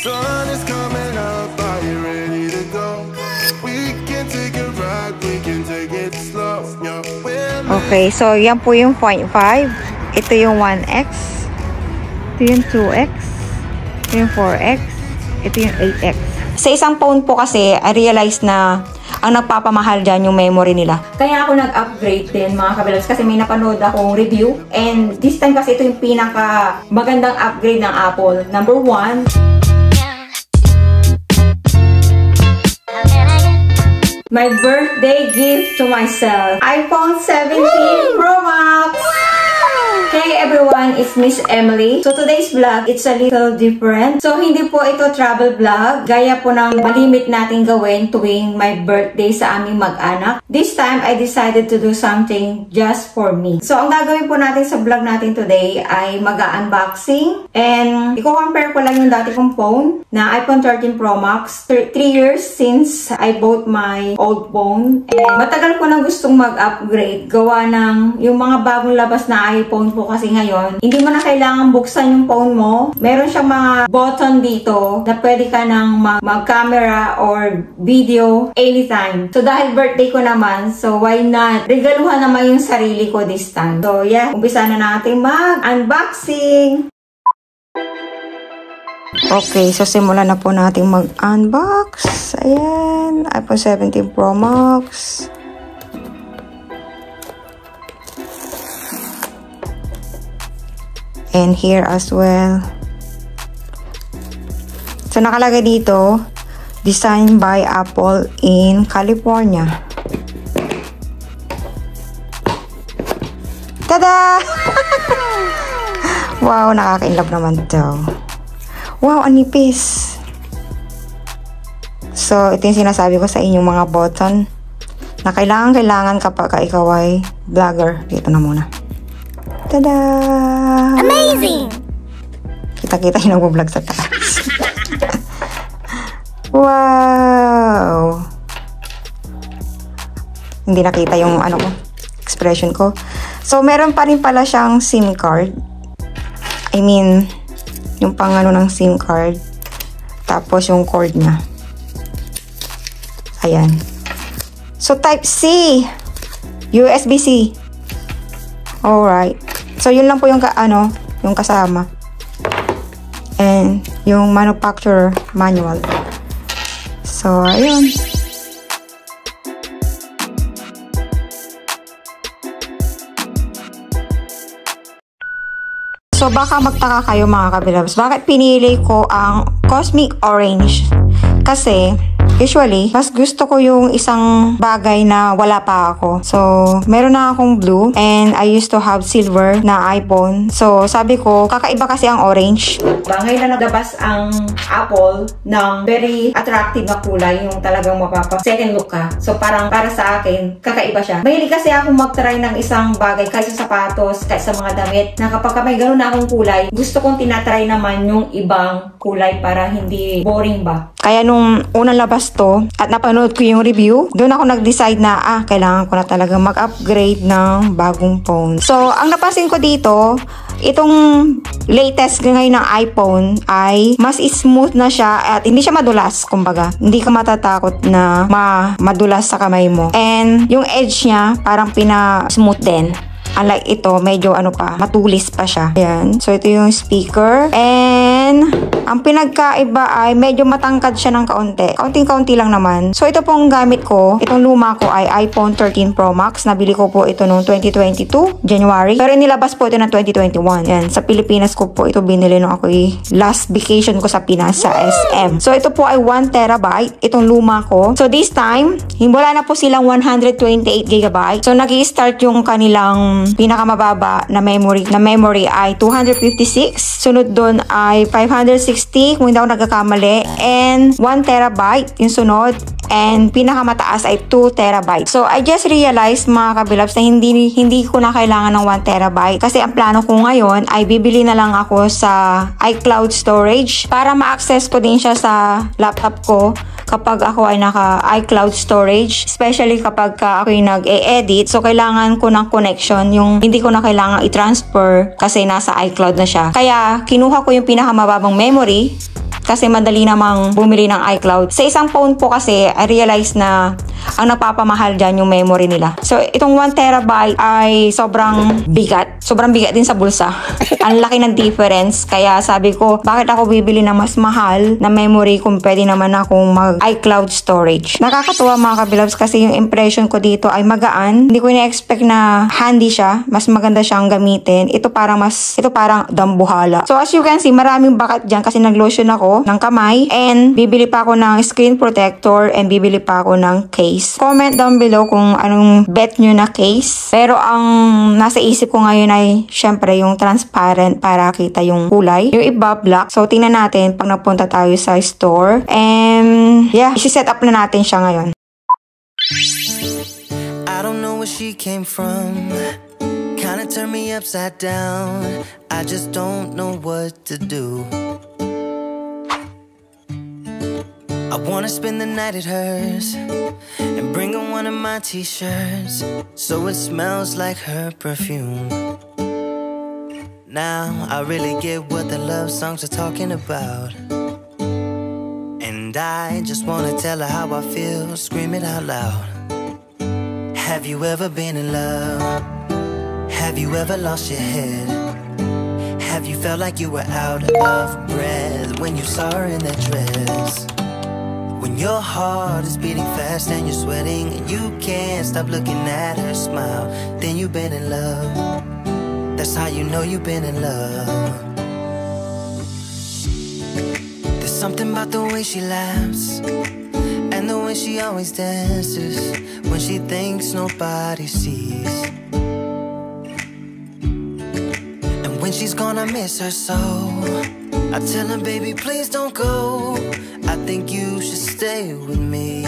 sun is coming up, are you ready to go? We can take a ride, we can take it slow. Okay, so yan po yung 0.5. Ito yung 1x. Ito yung 2x. Ito yung 4x. Ito yung 8x. Sa isang phone po kasi, I realized na ang nagpapamahal dyan yung memory nila. Kaya ako nag-upgrade din mga kabilabs kasi may napanood akong review. And this time kasi ito yung pinaka magandang upgrade ng Apple. Number 1. My birthday gift to myself. iPhone 17 Pro Max! Hey everyone, it's Miss Emily. So today's vlog, it's a little different. So hindi po ito travel vlog. Gaya po ng malimit natin gawin tuwing my birthday sa aming mag-anak. This time, I decided to do something just for me. So ang gagawin po natin sa vlog natin today ay mag-unboxing. And i-compare ko lang yung dati kong phone na iPhone 13 Pro Max. 3 years since I bought my old phone. And matagal ko nang gustong mag-upgrade. Gawa ng yung mga bagong labas na iPhone po kasi ngayon, hindi mo na kailangan buksan yung phone mo. Meron siyang mga button dito na pwede ka nang mag-camera or video anytime. So dahil birthday ko naman, so why not? Regaluhan naman yung sarili ko this time. So yeah, umpisa na natin mag-unboxing. Okay, so simulan na po natin mag-unbox. Ayan, iPhone 17 Pro Max. And here as well. So nakalagay dito, designed by Apple in California. Tada! Wow, nakaka-inlove naman to. Wow, ang nipis. So, ito yung sinasabi ko sa inyong mga button na kailangan kapag ikaw ay vlogger. Dito na muna. Tada! Amazing! Kita-kita yung nag-vlog sa taas. Wow! Hindi nakita yung ano ko, expression ko. So, meron pa rin pala siyang SIM card. I mean, yung pangano ng SIM card. Tapos yung cord niya. Ayan. So, Type-C. USB-C. Alright. So, yun lang po yung yung kasama. And yung manufacturer manual. So, ayun. So, baka magtaka kayo mga kabilabs. Bakit pinili ko ang Cosmic Orange? Kasi, usually, mas gusto ko yung isang bagay na wala pa ako. So, meron na akong blue and I used to have silver na iPhone. So, sabi ko, kakaiba kasi ang orange. Ngayon na naglabas ang Apple ng very attractive na kulay, yung talagang mapapa-second look ka. So, parang para sa akin, kakaiba siya. Mahilig kasi ako mag-try ng isang bagay, kahit sa sapatos, kahit sa mga damit, na kapag may gano'n na akong kulay, gusto kong tinatry naman yung ibang kulay para hindi boring ba. Kaya nung unang labas to at napanood ko yung review, doon ako nag-decide na kailangan ko na talaga mag-upgrade ng bagong phone. So, ang napansin ko dito, itong latest ngayon ng iPhone ay mas smooth na siya at hindi siya madulas, kumbaga. Hindi ka matatakot na madulas sa kamay mo. And yung edge niya parang pina-smooth din. Unlike ito, medyo matulis pa siya. Ayan. So, ito yung speaker. And, ang pinagkaiba ay medyo matangkad siya ng kaunti. Kaunting-kaunti lang naman. So, ito pong gamit ko. Itong luma ko ay iPhone 13 Pro Max. Nabili ko po ito noong 2022, January. Pero nilabas po ito ng 2021. Ayan. Sa Pilipinas ko po ito binili nung ako last vacation ko sa Pinas, sa SM. So, ito po ay 1 terabyte. Itong luma ko. So, this time, wala na po silang 128 gigabyte. So, nag-i-start yung kanilang pinakamababa na memory ay 256. Sunod doon ay 560 kung hindi ako nagkakamali. And 1 terabyte yung sunod. And pinakamataas ay 2 terabyte. So, I just realized mga kabilabs na hindi ko na kailangan ng 1 terabyte. Kasi ang plano ko ngayon ay bibili na lang ako sa iCloud storage para ma-access ko din siya sa laptop ko kapag ako ay naka iCloud storage. Especially kapag ako ay nag-e-edit. So, kailangan ko ng connection. Yung hindi ko na kailangan i-transfer kasi nasa iCloud na siya. Kaya, kinuha ko yung pinakamababang memory kasi madali namang bumili ng iCloud. Sa isang phone po kasi, I realize na ang napapamahal dyan yung memory nila. So, itong 1 terabyte ay sobrang bigat. Sobrang bigat din sa bulsa. Ang laki ng difference. Kaya sabi ko, bakit ako bibili ng mas mahal na memory kung pwede naman akong mag-iCloud storage. Nakakatuwa mga kabilabs kasi yung impression ko dito ay magaan. Hindi ko na-expect na handy siya. Mas maganda siyang gamitin. Ito parang dambuhala. So, as you can see, maraming bakat dyan kasi nag-lotion ako ng kamay. And bibili pa ako ng screen protector and bibili pa ako ng case. Comment down below kung anong bet nyo na case. Pero ang nasa isip ko ngayon ay syempre yung transparent para kita yung kulay. Yung iba black. So tingnan natin pag napunta tayo sa store. And yeah, isi-set up na natin siya ngayon. I don't know where she came from. Kinda turned me upside down. I just don't know what to do. I wanna spend the night at hers and bring her one of my t-shirts so it smells like her perfume. Now I really get what the love songs are talking about, and I just wanna tell her how I feel, scream it out loud. Have you ever been in love? Have you ever lost your head? Have you felt like you were out of breath when you saw her in that dress? When your heart is beating fast and you're sweating and you can't stop looking at her smile, then you've been in love. That's how you know you've been in love. There's something about the way she laughs and the way she always dances when she thinks nobody sees. And when she's gone I miss her so. I tell her, baby, please don't go. I think you should stay with me.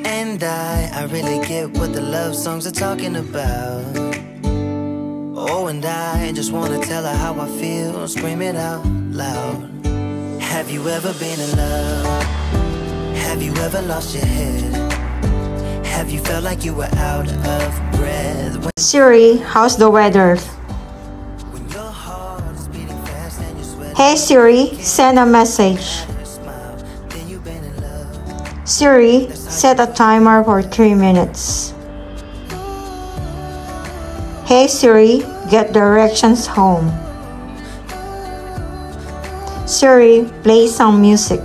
And I really get what the love songs are talking about. Oh, and I just wanna tell her how I feel, scream it out loud. Have you ever been in love? Have you ever lost your head? Have you felt like you were out of breath? Siri, how's the weather? Hey Siri, send a message. Siri, set a timer for 3 minutes. Hey Siri, get directions home. Siri, play some music.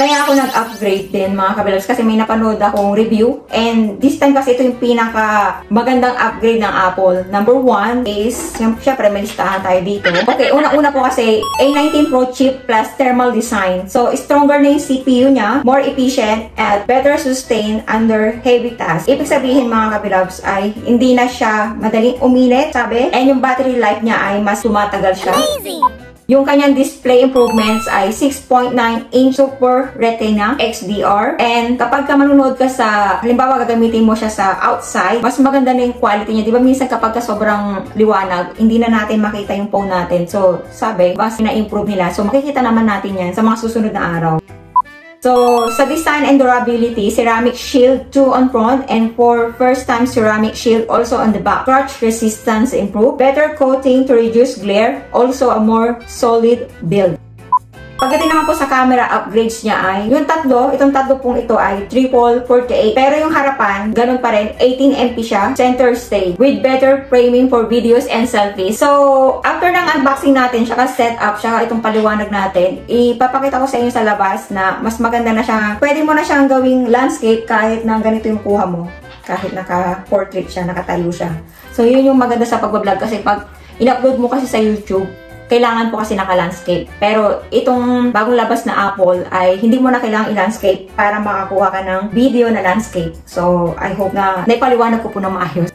Kaya ako nag-upgrade din mga kabilabs kasi may napanood akong review, and this time kasi ito yung pinaka magandang upgrade ng Apple. Number 1 is, syempre may listahan tayo dito. Okay, una po kasi A19 Pro chip plus thermal design. So, stronger na yung CPU niya, more efficient, at better sustain under heavy tasks. Ibig sabihin mga kabilabs ay hindi na siya madaling uminit, sabi, and yung battery life niya ay mas tumatagal siya. Amazing! Yung kanyang display improvements ay 6.9-inch Super Retina XDR. And kapag ka manunod ka sa, halimbawa gagamitin mo siya sa outside, mas maganda na yung quality niya. Di ba minsan kapag ka sobrang liwanag, hindi na natin makita yung phone natin. So, sabi, mas na-improve nila. So, makikita naman natin yan sa mga susunod na araw. So, sa design and durability, ceramic shield 2 on front and for first time ceramic shield also on the back. Scratch resistance improved, better coating to reduce glare, also a more solid build. Pagdating naman po sa camera upgrades niya ay, yung itong tatlo pong ito ay triple 48. Pero yung harapan, ganun pa rin, 18MP siya, center stage, with better framing for videos and selfies. So, after ng unboxing natin, saka setup, saka itong paliwanag natin, ipapakita ko sa inyo sa labas na mas maganda na siya. Pwede mo na siyang gawing landscape kahit na ganito yung kuha mo. Kahit naka-portrait siya, nakatayo siya. So, yun yung maganda sa pag-vlog kasi pag in-upload mo kasi sa YouTube, kailangan po kasi naka-landscape. Pero itong bagong labas na Apple ay hindi mo na kailangang i-landscape para makakuha ka ng video na landscape. So, I hope na naipaliwanag ko po na maayos.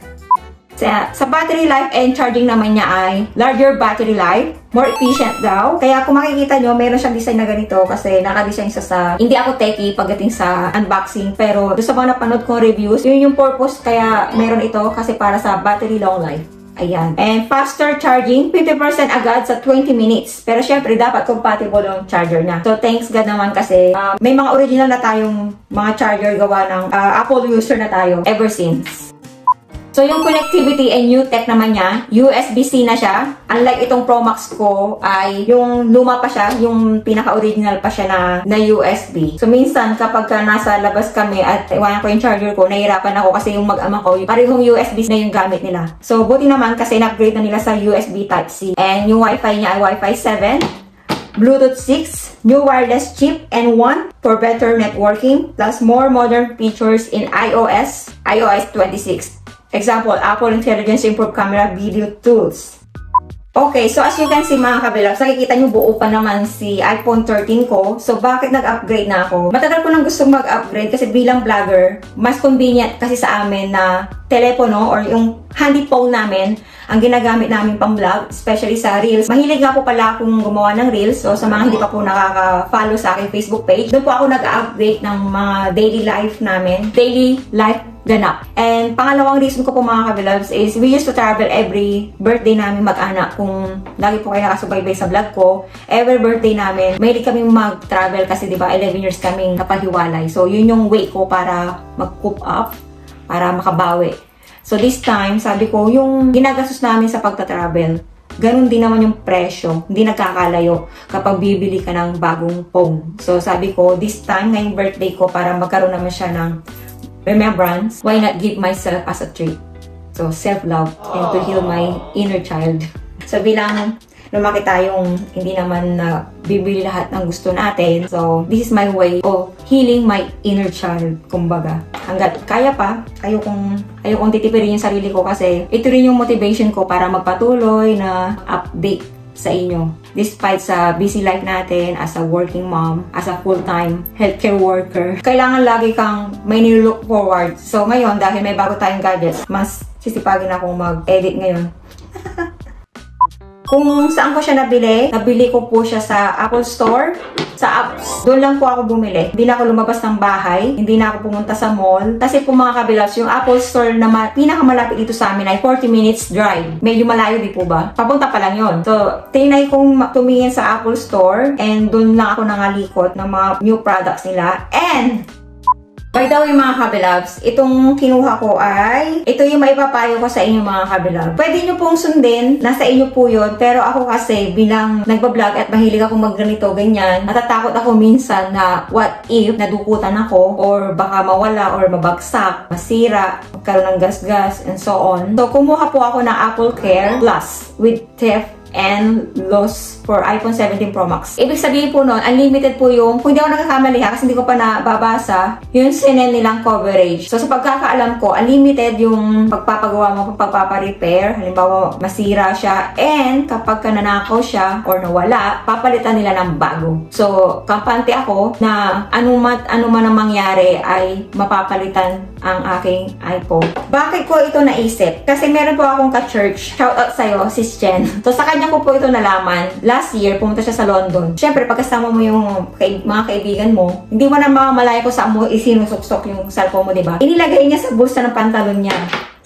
Sa battery life and charging naman niya ay larger battery life, more efficient daw. Kaya kung makikita nyo, meron siyang design na ganito kasi naka-design siya sa, hindi ako techie pagdating sa unboxing, pero doon sa mga napanood kong reviews, yun yung purpose kaya meron ito kasi para sa battery long life. Ayan. And faster charging, 50% agad sa 20 minutes. Pero syempre, dapat compatible yung charger niya. So, thanks God naman kasi may mga original na tayong mga charger gawa ng Apple user na tayo ever since. So, yung connectivity and new tech naman niya, USB-C na siya. Unlike itong Pro Max ko, ay yung luma pa siya, yung pinaka-original pa siya na USB. So, minsan, kapag nasa labas kami at iwanan ko yung charger ko, nahihirapan ako kasi yung mag-ama ko, parehong USB na yung gamit nila. So, buti naman kasi na-upgrade na nila sa USB Type-C. And yung Wi-Fi niya ay Wi-Fi 7. Bluetooth 6, new wireless chip, and 1 for better networking, plus more modern features in iOS 26. Example, Apple Intelligence Improved Camera Video Tools. Okay, so as you can see mga kabilabs, nakikita nyo buo pa naman si iPhone 13 ko. So, bakit nag-upgrade na ako? Matagal ko nang gustong mag-upgrade kasi bilang vlogger, mas convenient kasi sa amin na telepono or yung handy phone namin ang ginagamit namin pang vlog, especially sa Reels. Mahilig nga po pala akong gumawa ng Reels. So, sa mga hindi pa po nakaka-follow sa aking Facebook page, doon po ako nag-update ng mga daily life namin. Daily life ganap. And pangalawang reason ko po mga kabilabs is we used to travel every birthday namin mag-anak. Kung lagi po kayo nakasubaybay sa vlog ko, every birthday namin, mahilig kaming mag-travel kasi diba 11 years kaming napahiwalay. So, yun yung way ko para mag-coop up, para makabawi. So, this time, sabi ko, yung ginagastos namin sa pagta-travel, ganun din naman yung presyo. Hindi nagkakalayo kapag bibili ka ng bagong phone. So, sabi ko, this time, ngayong birthday ko, para magkaroon naman siya ng remembrance, why not give myself as a treat? So, self-love and to heal my inner child. So, bilang lumaki tayong hindi naman na bibili lahat ng gusto natin. So, this is my way of healing my inner child, kumbaga. Hanggat kaya pa, ayokong titipirin yung sarili ko kasi ito rin yung motivation ko para magpatuloy na update sa inyo. Despite sa busy life natin as a working mom, as a full-time healthcare worker, kailangan lagi kang may nilook forward. So ngayon, dahil may bago tayong gadgets, mas sisipagin akong mag-edit ngayon. Kung saan ko siya nabili ko po siya sa Apple Store, sa apps. Doon lang po ako bumili. Hindi na ako lumabas ng bahay, hindi na ako pumunta sa mall. Kasi po mga kabilabs, yung Apple Store na pinakamalapit dito sa amin ay 40 minutes drive. Medyo malayo di po ba? Papunta pa lang yon. So, tinay kong tumingin sa Apple Store and doon lang ako nangalikot ng mga new products nila. And by the way mga kabilabs, itong kinuha ko ay, ito yung maipapayo ko sa inyo mga kabilabs. Pwede nyo pong sundin, nasa inyo po yun, pero ako kasi bilang nagbablog at mahilig ako magganito, ganyan, natatakot ako minsan na what if nadukutan ako or baka mawala or mabagsak, masira, magkaroon ng gas-gas, and so on. So, kumuha po ako ng Apple Care Plus with theft and loss for iPhone 17 Pro Max. Ibig sabihin po nun, unlimited po yung, kung hindi ako nagkakamali ha, kasi hindi ko pa nababasa, yung sinend nilang coverage. So, sa pagkakaalam ko, unlimited yung pagpapagawa mo, pagpapa-repair. Halimbawa, masira siya, and kapag ka nanakaw siya or nawala, papalitan nila ng bago. So, kampante ako na anuman ang mangyari ay mapapalitan ang aking iPhone. Bakit ko ito naisip? Kasi meron po akong ka-church. Shout out sa'yo, Sis Jen. So, sa kanya ko po ito nalaman. Last year, pumunta siya sa London. Siyempre, pagkasama mo yung mga kaibigan mo, hindi mo na mamamalaya kung saan mo isinusuksok yung cellphone mo, diba? Inilagay niya sa bulsa ng pantalon niya.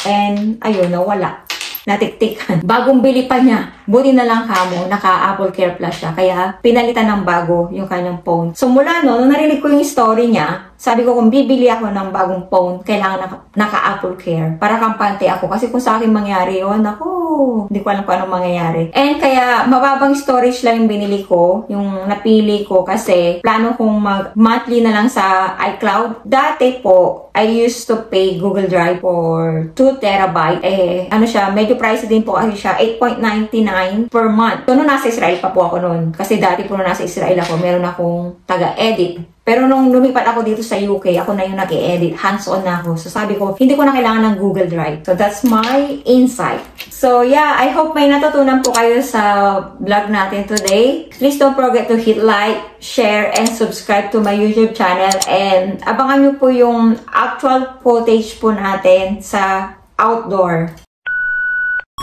And, ayun, nawala. Natiktikan. Bagong bili pa niya. Buti na lang kamo, naka-Apple Care Plus siya. Kaya, pinalitan ng bago yung kanyang phone. So, mula no, nung narinig ko yung story niya, sabi ko, kung bibili ako ng bagong phone, kailangan naka-Apple Care. Para kampante ako. Kasi kung sa akin mangyari yun, ako, hindi ko alam kung anong mangyayari. And kaya, mababang storage lang yung binili ko, yung napili ko, kasi plano kong mag-monthly na lang sa iCloud. Dati po, I used to pay Google Drive for 2 terabyte. Ano siya, medyo pricey din po kasi siya, 8.99 per month. So, nung nasa Israel pa po ako noon. Kasi dati po nung nasa Israel ako, meron akong taga-edit. Pero nung lumipat ako dito sa UK, ako na yung nag-i-edit. Hands-on na ako. So sabi ko, hindi ko na kailangan ng Google Drive. So that's my insight. So yeah, I hope may natutunan po kayo sa vlog natin today. Please don't forget to hit like, share, and subscribe to my YouTube channel. And abangan nyo po yung actual footage po natin sa outdoor.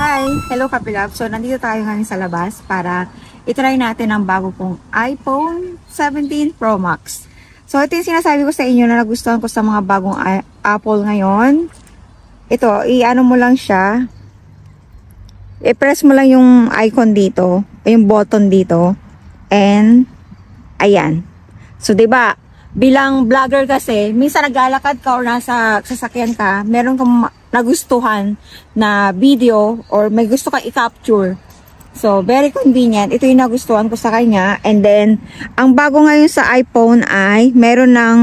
Hi! Hello Kapilab! So nandito tayo ngayon sa labas para itry natin ang bago pong iPhone 17 Pro Max. So, ito yung sinasabi ko sa inyo na nagustuhan ko sa mga bagong Apple ngayon. Ito, i-ano mo lang siya. I-press mo lang yung icon dito, yung button dito, and ayan. So, 'di ba? Bilang vlogger kasi, minsan naglalakad ka or nasa sasakyan ka, meron kang nagustuhan na video or may gusto kang i-capture. So, very convenient. Ito yung nagustuhan ko sa kanya. And then, ang bago ngayon sa iPhone ay meron ng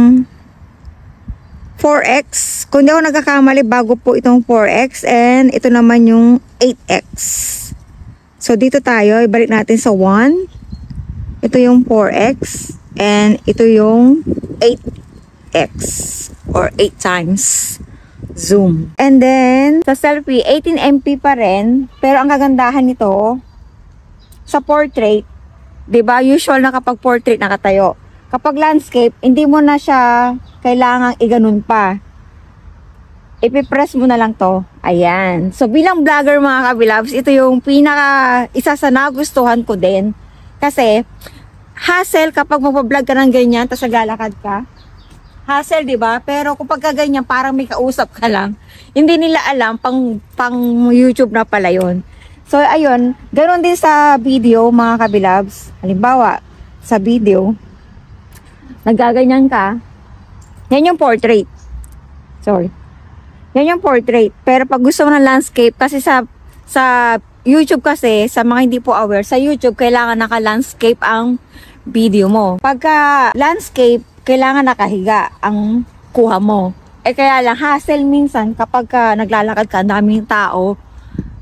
4X. Kung di ako nagkakamali, bago po itong 4X. And ito naman yung 8X. So, dito tayo. Ibalik natin sa 1. Ito yung 4X. And ito yung 8X. Or 8 times zoom. And then, sa selfie, 18MP pa rin. Pero ang kagandahan nito, sa portrait, 'di ba? Usual na kapag portrait nakatayo. Kapag landscape, hindi mo na siya kailangang iganon pa. Ipipress mo na lang 'to. Ayan. So bilang vlogger mga kabilabs, ito yung isa sa nagustuhan ko din. Kasi hassle kapag magpa-vlog ka ng ganyan tapos naglalakad ka. Hassle, 'di ba? Pero kapag ganyan, parang may kausap ka lang. Hindi nila alam pang YouTube na pala 'yon. So, ayun, ganoon din sa video, mga kabilabs. Halimbawa, sa video, nagaganyan ka, yan yung portrait. Sorry. Yan yung portrait. Pero pag gusto mo ng landscape, kasi sa YouTube kasi, sa mga hindi po aware, sa YouTube, kailangan naka-landscape ang video mo. Pagka landscape, kailangan nakahiga ang kuha mo. Kaya lang, hassle minsan, kapag naglalakad ka, daming tao,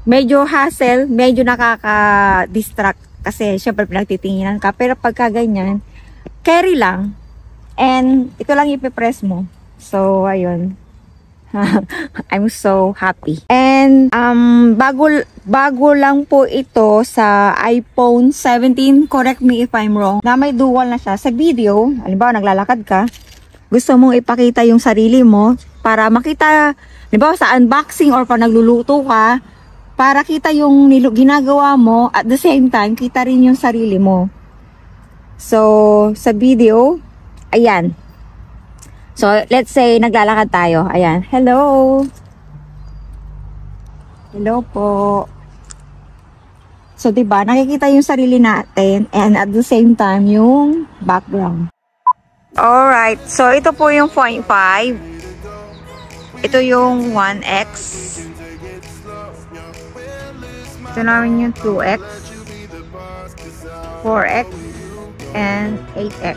medyo hassle, medyo nakaka-distract kasi syempre pinagtitinginan ka. Pero pagka ganyan, carry lang. And ito lang ipipress mo. So, ayun. I'm so happy. And bago lang po ito sa iPhone 17. Correct me if I'm wrong. Na may dual na siya. Sa video, halimbawa naglalakad ka, gusto mong ipakita yung sarili mo para makita, halimbawa sa unboxing or pag nagluluto ka, para kita yung ginagawa mo, at the same time, kita rin yung sarili mo. So, sa video, ayan. So, let's say, naglalakad tayo. Ayan. Hello! Hello po. So, diba, nakikita yung sarili natin, and at the same time, yung background. Alright. So, ito po yung 0.5. Ito yung 1X. Ito namin yung 2X, 4X, and 8X.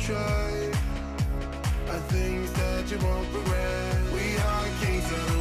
Try are things that you won't regret. We are kings of